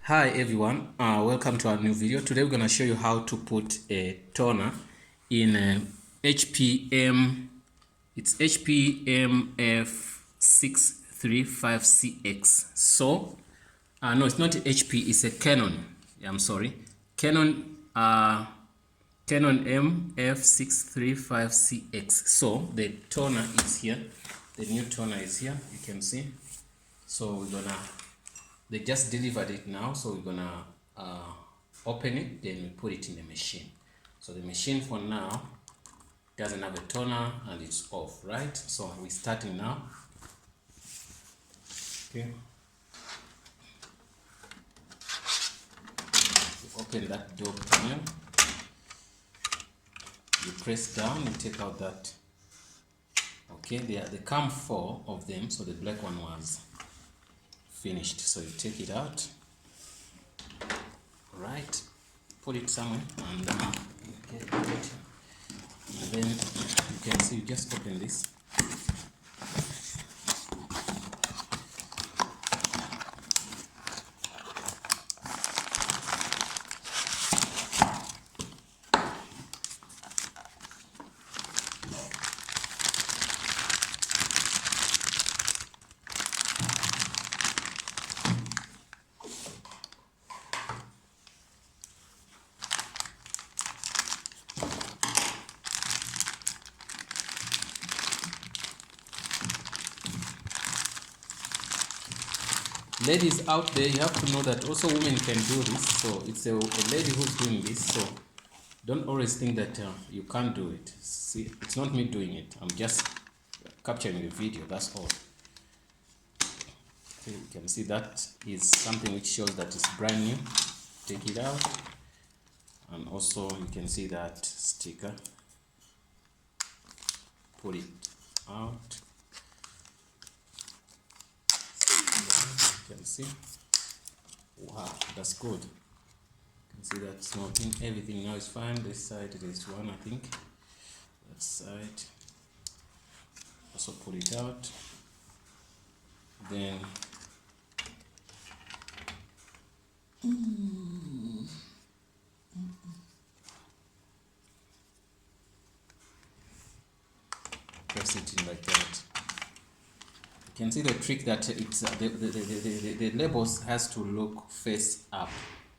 Hi everyone, welcome to our new video. Today we're going to show you how to put a toner in a HPM. It's HPM MF635Cx. So no, it's not HP, it's a Canon. I'm sorry, Canon MF635Cx. So the toner is here, the new toner is here, you can see. So we're gonna, they just delivered it now, so we're gonna open it, then we put it in the machine. So the machine for now doesn't have a toner and it's off, right? So we're starting now. Okay, you open that door panel, you press down and take out that. Okay, there come 4 of them, so the black one was finished, so you take it out, right, put it somewhere, and okay, and then you can see, you just open this. Ladies out there, you have to know that also women can do this. So it's a lady who's doing this, so don't always think that you can't do it. See, it's not me doing it, I'm just capturing the video, that's all. Okay, you can see that is something which shows that it's brand new. Take it out, and also you can see that sticker. Put it out. You can see, wow, that's good. You can see that small thing, everything now is fine. This side there is one, I think. That side, also pull it out, then press it in like that. You can see the trick that it's the labels has to look face up,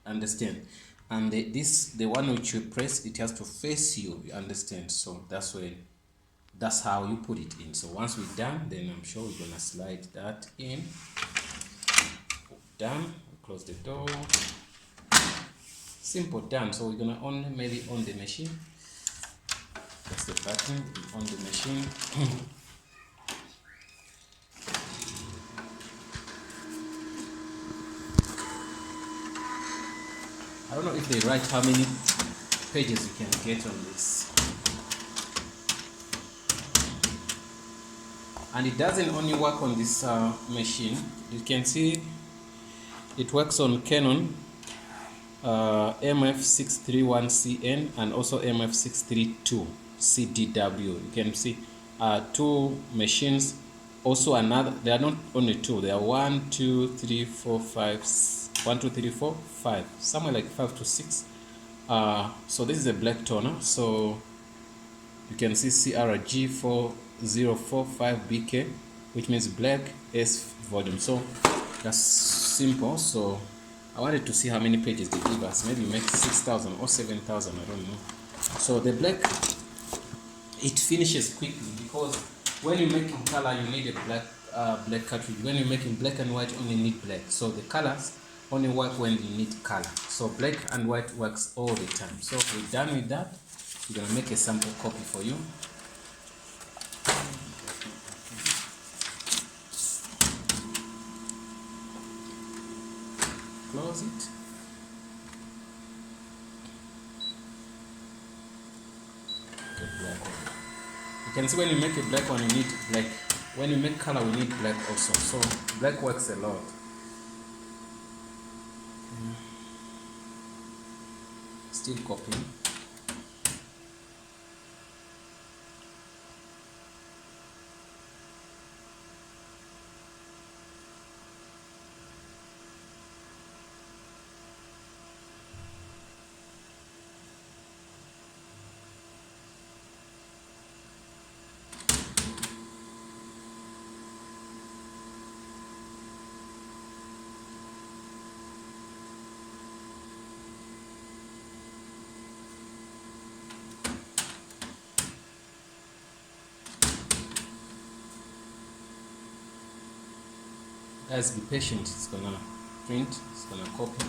understand, and the one which you press, it has to face you, you understand. So that's how you put it in. So once we're done, then I'm sure we're gonna slide that in. Done, close the door, simple, done. So we're gonna only maybe on the machine, press the button on the machine. I don't know if they write how many pages you can get on this. And it doesn't only work on this machine. You can see it works on Canon MF631CN and also MF632CDW. You can see 2 machines. Also another, there are not only 2, there are 1, 2, 3, 4, 5, 1, 2, 3, 4, 5, somewhere like 5 to 6. So this is a black toner, so you can see CRG4045BK, which means black S volume. So that's simple. So I wanted to see how many pages they give us. Maybe make 6,000 or 7,000, I don't know. So the black, it finishes quickly, because when you make in color, you need a black cartridge. When you make in black and white, you only need black. So the colors only work when you need color. So black and white works all the time. So we're done with that. We're gonna make a sample copy for you. Close it. The black one. You can see when you make a black one, you need black. When you make color, we need black also. So black works a lot. Still copying. Guys, be patient, it's gonna print, it's gonna copy.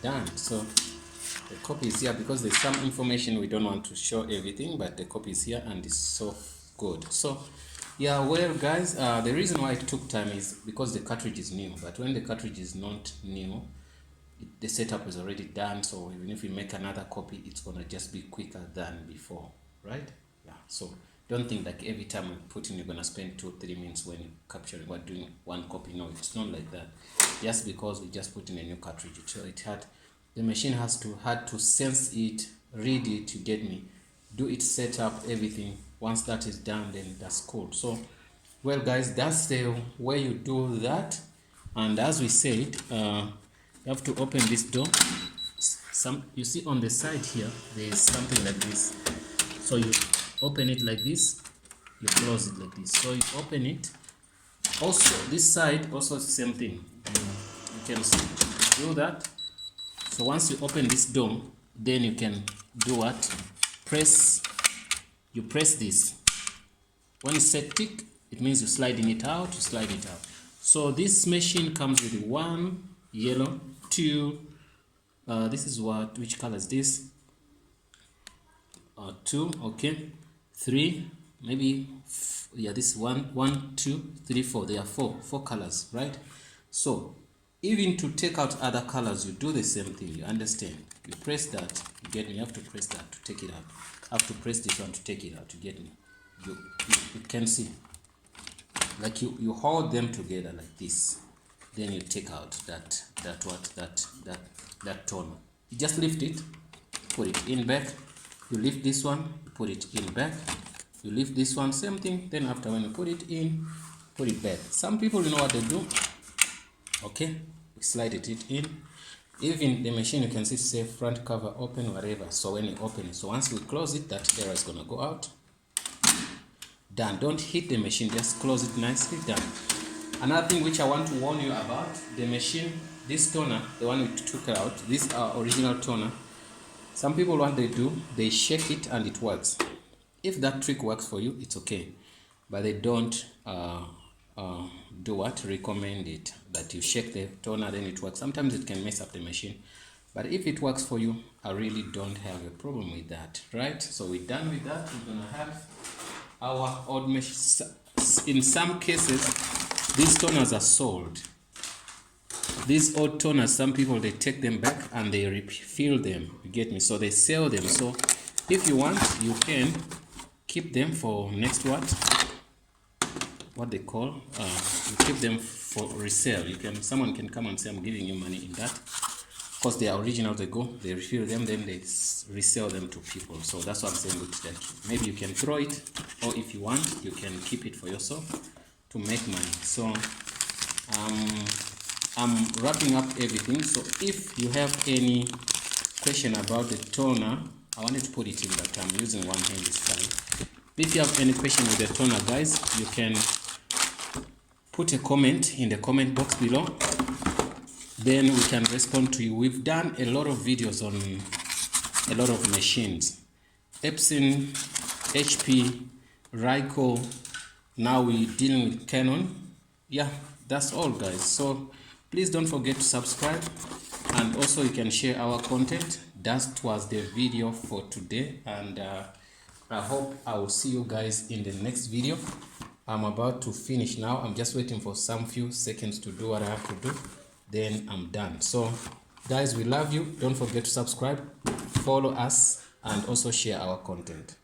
Done. So the copy is here because there's some information we don't want to show everything, but the copy is here and it's so good. So yeah, well guys, the reason why it took time is because the cartridge is new, but when the cartridge is not new, the setup is already done. So even if we make another copy, it's gonna just be quicker than before, right? Yeah. So don't think like every time we put in you're gonna spend 2 or 3 minutes when capturing or doing one copy. No, it's not like that. Just because we just put in a new cartridge, so it had the machine had to sense it, read it, you get me, do its setup, everything. Once that is done, then that's cool. So well guys, that's the way you do that. And as we said, you have to open this door. You see on the side here there is something like this, so you open it like this, you close it like this. So you open it. Also this side also same thing, you can do that. So once you open this door, then you can do what? You press this. When it's set tick, it means you're sliding it out, you slide it out. So this machine comes with 1 yellow, 2, this is what, which color is this? 2, okay, 3, maybe, yeah, this is 1, 2, 3, 4. There are four colors, right? So even to take out other colors, you do the same thing. You understand? You press that, you get me. You have to press that to take it out. You have to press this one to take it out. You get me? You can see, like you hold them together like this, then you take out that toner. You just lift it, put it in back. You lift this one, put it in back. You lift this one, same thing. Then after, when you put it in, put it back. Some people, you know what they do. Okay, we slide it in. Even the machine, you can see say front cover open, whatever. So when you open it, so once we close it, that error is gonna go out. Done. Don't hit the machine, just close it nicely. Done. Another thing which I want to warn you about, the machine, this toner, the one we took out, this original toner. Some people, what they do, they shake it and it works. If that trick works for you, it's okay, but they don't do what? Recommend it, that you shake the toner then it works. Sometimes it can mess up the machine, but if it works for you, I really don't have a problem with that, right? So we're done with that. We're gonna have our old machine. In some cases, these toners are sold. These old toners, some people, they take them back and they refill them, you get me? So they sell them. So if you want, you can keep them for next what they call, you keep them for resale. Someone can come and say, I'm giving you money in that, because they are original. They go, they refill them, then they resell them to people. So that's what I'm saying. Looks like maybe you can throw it, or if you want, you can keep it for yourself to make money. So I'm wrapping up everything. So if you have any question about the toner, I wanted to put it in, but I'm using one hand this time. If you have any question with the toner, guys, you can put a comment in the comment box below, then we can respond to you. We've done a lot of videos on a lot of machines, Epson, HP, Ryko. Now we're dealing with Canon. Yeah, that's all, guys. So please don't forget to subscribe, and also you can share our content. That was the video for today, and I hope I will see you guys in the next video. I'm about to finish now. I'm just waiting for some few seconds to do what I have to do, then I'm done. So guys, we love you. Don't forget to subscribe, follow us, and also share our content.